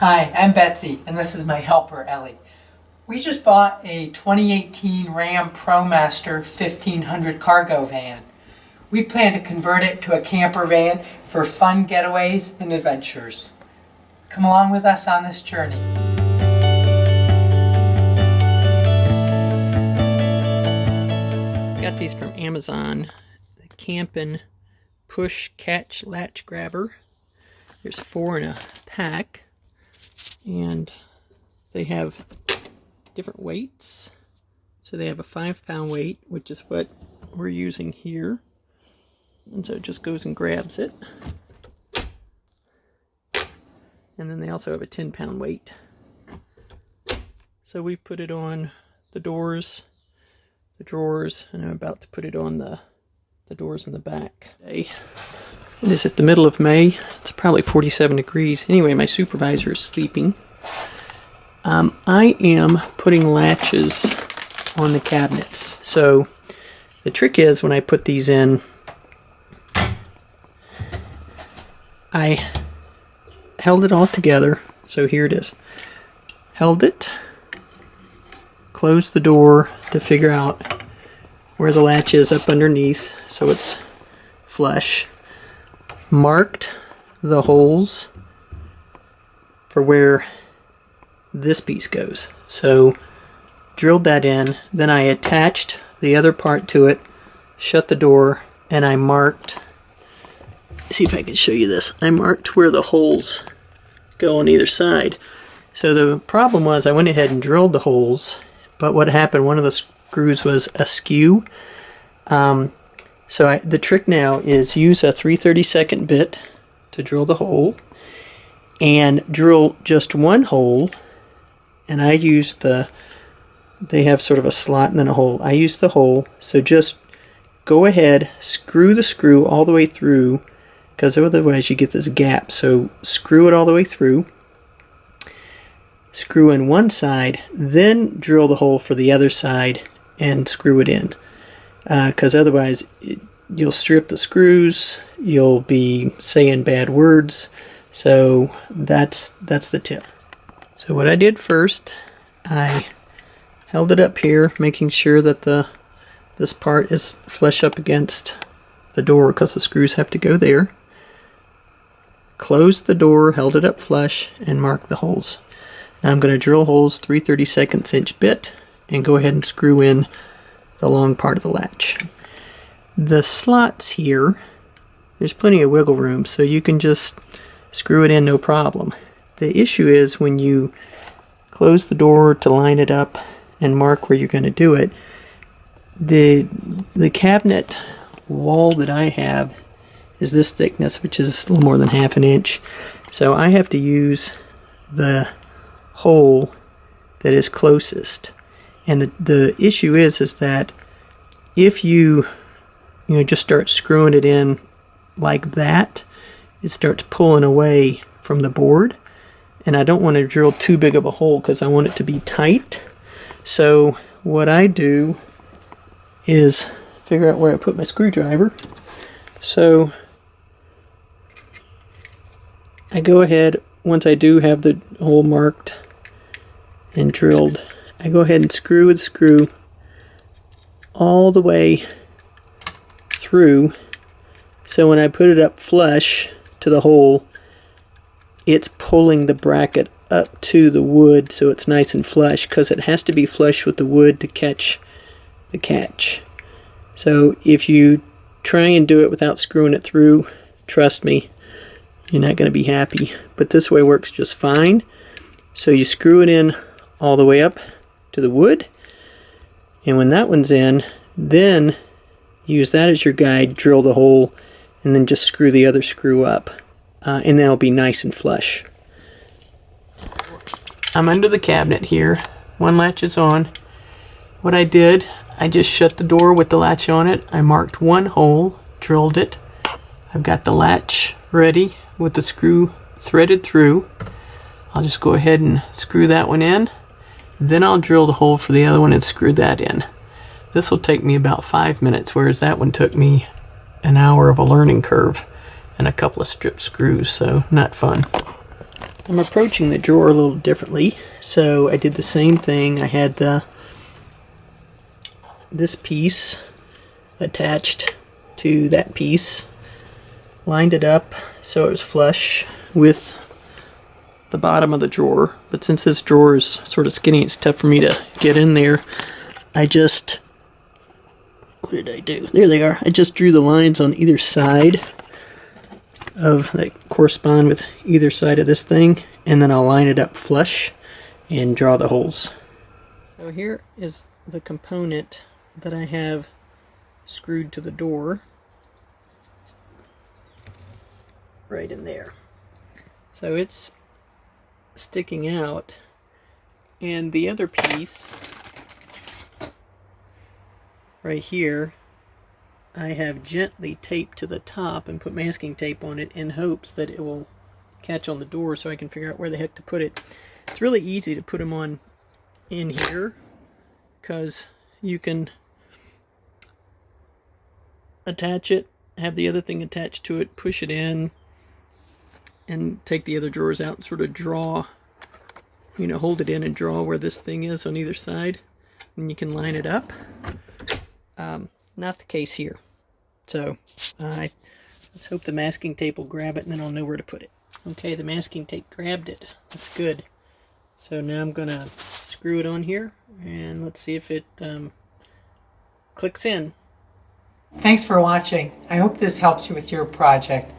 Hi, I'm Betsy, and this is my helper, Ellie. We just bought a 2018 Ram ProMaster 1500 cargo van. We plan to convert it to a camper van for fun getaways and adventures. Come along with us on this journey. Got these from Amazon. The Campin' Push Catch Latch Grabber. There's 4 in a pack. And they have different weights. So they have a 5-pound weight, which is what we're using here. And so it just goes and grabs it. And then they also have a 10-pound weight. So we put it on the doors, the drawers, and I'm about to put it on the doors in the back. It is at the middle of May. It's probably 47 degrees. Anyway, my supervisor is sleeping. I am putting latches on the cabinets. So the trick is when I put these in, I held it all together. So here it is. Held it, closed the door to figure out where the latch is up underneath so it's flush. Marked the holes for where this piece goes. So drilled that in, then I attached the other part to it, shut the door, and I marked, see if I can show you this, I marked where the holes go on either side. So the problem was I went ahead and drilled the holes, but what happened, one of the screws was askew. The trick now is use a 3/32 bit to drill the hole and drill just one hole, and I used they have sort of a slot and then a hole. I used the hole, so just go ahead, screw the screw all the way through, because otherwise you get this gap. So screw it all the way through, screw in one side, then drill the hole for the other side and screw it in. Because otherwise you'll strip the screws, you'll be saying bad words. So that's the tip. So what I did first, I held it up here, making sure that this part is flush up against the door because the screws have to go there. Closed the door, held it up flush, and marked the holes. Now I'm going to drill holes 3/32 inch bit and go ahead and screw in the long part of the latch. The slots here, there's plenty of wiggle room, so you can just screw it in no problem. The issue is when you close the door to line it up and mark where you're going to do it, the cabinet wall that I have is this thickness, which is a little more than 1/2 inch. So I have to use the hole that is closest. And the issue is that if you just start screwing it in like that, it starts pulling away from the board. And I don't want to drill too big of a hole because I want it to be tight. So what I do is figure out where I put my screwdriver. So I go ahead, once I do have the hole marked and drilled, I go ahead and screw with the screw all the way through. So when I put it up flush to the hole, it's pulling the bracket up to the wood so it's nice and flush, because it has to be flush with the wood to catch the catch. So if you try and do it without screwing it through, trust me, you're not going to be happy. But this way works just fine. So you screw it in all the way up to the wood, and when that one's in, then use that as your guide, drill the hole, and then just screw the other screw up, and then it'll be nice and flush. I'm under the cabinet here. One latch is on. What I did, I just shut the door with the latch on it. I marked one hole, drilled it. I've got the latch ready with the screw threaded through. I'll just go ahead and screw that one in. Then I'll drill the hole for the other one and screw that in. This will take me about 5 minutes, whereas that one took me an hour of a learning curve and a couple of strip screws, so not fun. I'm approaching the drawer a little differently. So I did the same thing. I had this piece attached to that piece, lined it up so it was flush with the bottom of the drawer. But since this drawer is sort of skinny, it's tough for me to get in there. I just, what did I do? There they are. I just drew the lines on either side that correspond with either side of this thing, and then I'll line it up flush and draw the holes. So here is the component that I have screwed to the door, right in there. So it's sticking out, and the other piece right here I have gently taped to the top and put masking tape on it in hopes that it will catch on the door so I can figure out where the heck to put it. It's really easy to put them on in here because you can attach it, have the other thing attached to it, push it in, and take the other drawers out and sort of draw, hold it in and draw where this thing is on either side, and you can line it up. Not the case here. So let's hope the masking tape will grab it, and then I'll know where to put it. Okay, the masking tape grabbed it. That's good. So now I'm going to screw it on here, and let's see if it clicks in. Thanks for watching. I hope this helps you with your project.